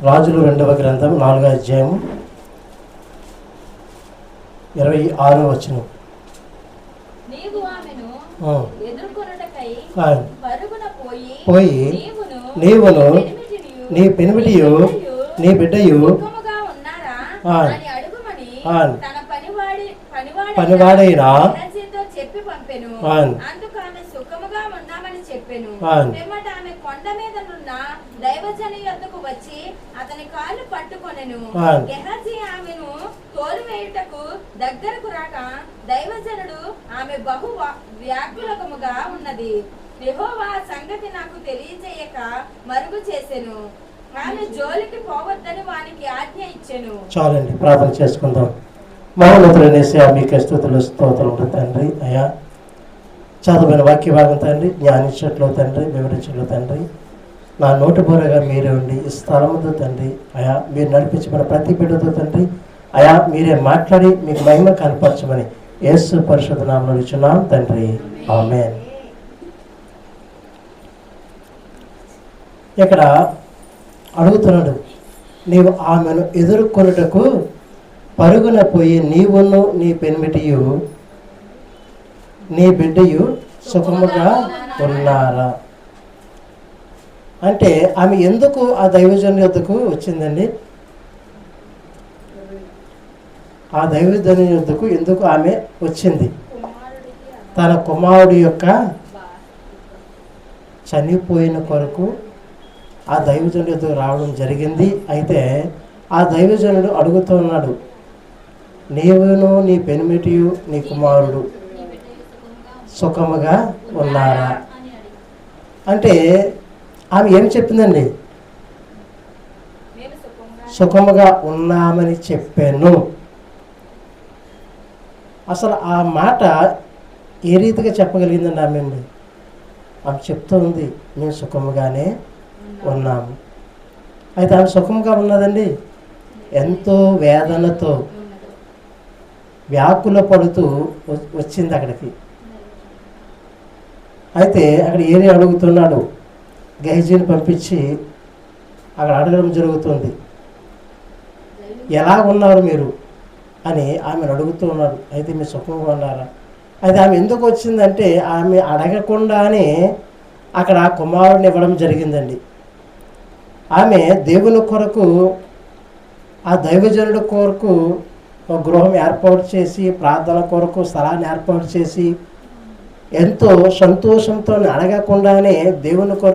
రాజులు 2వ గ్రంథం 4వ అధ్యాయం 26వ వచనం. నీవు ఆమెను ఎదుర్కొనుటకై పరుగున పోయి నీవును నీ పెనిమిటియు నీ బిడ్డయు సుఖముగా ఉన్నారా అని అడుగుమని తన పనివాడైన గెహజీతో చెప్పి పంపెను. అందుకు ఆమె సుఖముగా ఉన్నామని చెప్పెను. పిమ్మట ఆమె కొండ మీద నున్న దైవజను యొద్దకు వచ్చి అతని కాళ్ళు పట్టుకొనెను. గెహజీ ఆమెను తోలివేయుటకు దగ్గరకు రాక దైవజనుడు ఆమె బహు వ్యాకులకముగా ఉన్నది, యెహోవా సంగతి నాకు తెలియజేయక మరుగు చేసెను. ఆమె జోలికి పోవద్దని వానికి ఆజ్ఞ ఇచ్చెను. చాలండి, ప్రార్థన చేసుకుందాం. మహోన్నతుడనేసి మీకు స్తుతులు స్తోత్రములు తండ్రి. అయ్యా, చదువుకున్న వాక్య భాగం తండ్రి, జ్ఞానించట్లో తండ్రి, వివరించట్లో తండ్రి, నా నోటి బోరగా మీరే ఉండి ఈ స్థలముతో తండ్రి అయా మీరు నడిపించబడిన ప్రతి బిడ్డతో తండ్రి అయా మీరే మాట్లాడి మీకు మహిమ కనపరచమని యేసు పరిశుద్ధ నామములో అడుగుచున్నాం తండ్రి, ఆమేన్. ఇక్కడ అడుగుతున్నాడు, నీవు ఆమెను ఎదుర్కొనుటకు పరుగున పోయి నీవును నీ పెనిమిటియు నీ బిడ్డయు సుఖముగా ఉన్నారా అంటే ఆమె ఎందుకు ఆ దైవజను యొద్దకు వచ్చిందండి? ఆ దైవజను యొద్దకు ఎందుకు ఆమె వచ్చింది? తన కుమారుడి యొక్క చనిపోయిన కొరకు ఆ దైవజనుడి యొద్దకు రావడం జరిగింది. అయితే ఆ దైవజనుడు అడుగుతున్నాడు, నీవును నీ పెనిమిటియు నీ కుమారుడు సుఖముగా ఉన్నారా అంటే ఆమె ఏం చెప్పిందండి? సుఖముగా ఉన్నామని చెప్పాను. అసలు ఆ మాట ఏ రీతిగా చెప్పగలిగిందండి ఆమె? ఆమె చెప్తూ ఉంది, మేము సుఖముగానే ఉన్నాము. అయితే ఆమె సుఖంగా ఉన్నదండి, ఎంతో వేదనతో వ్యాకుల పడుతూ వచ్చింది అక్కడికి. అయితే అక్కడ ఏరి అడుగుతున్నాడు, గెహజీని పంపించి అక్కడ అడగడం జరుగుతుంది, ఎలా ఉన్నారు మీరు అని ఆమెను అడుగుతూ ఉన్నాడు. అయితే మీరు సుఖంగా ఉన్నారా? అయితే ఆమె ఎందుకు వచ్చిందంటే ఆమె అడగకుండానే అక్కడ కుమారుడిని ఇవ్వడం జరిగిందండి. ఆమె దేవుని కొరకు ఆ దైవజనుడి కొరకు ఒక గృహం ఏర్పాటు చేసి ప్రార్థన కొరకు స్థలాన్ని ఏర్పాటు చేసి ఎంతో సంతోషంతో అడగకుండానే దేవుని కొరకు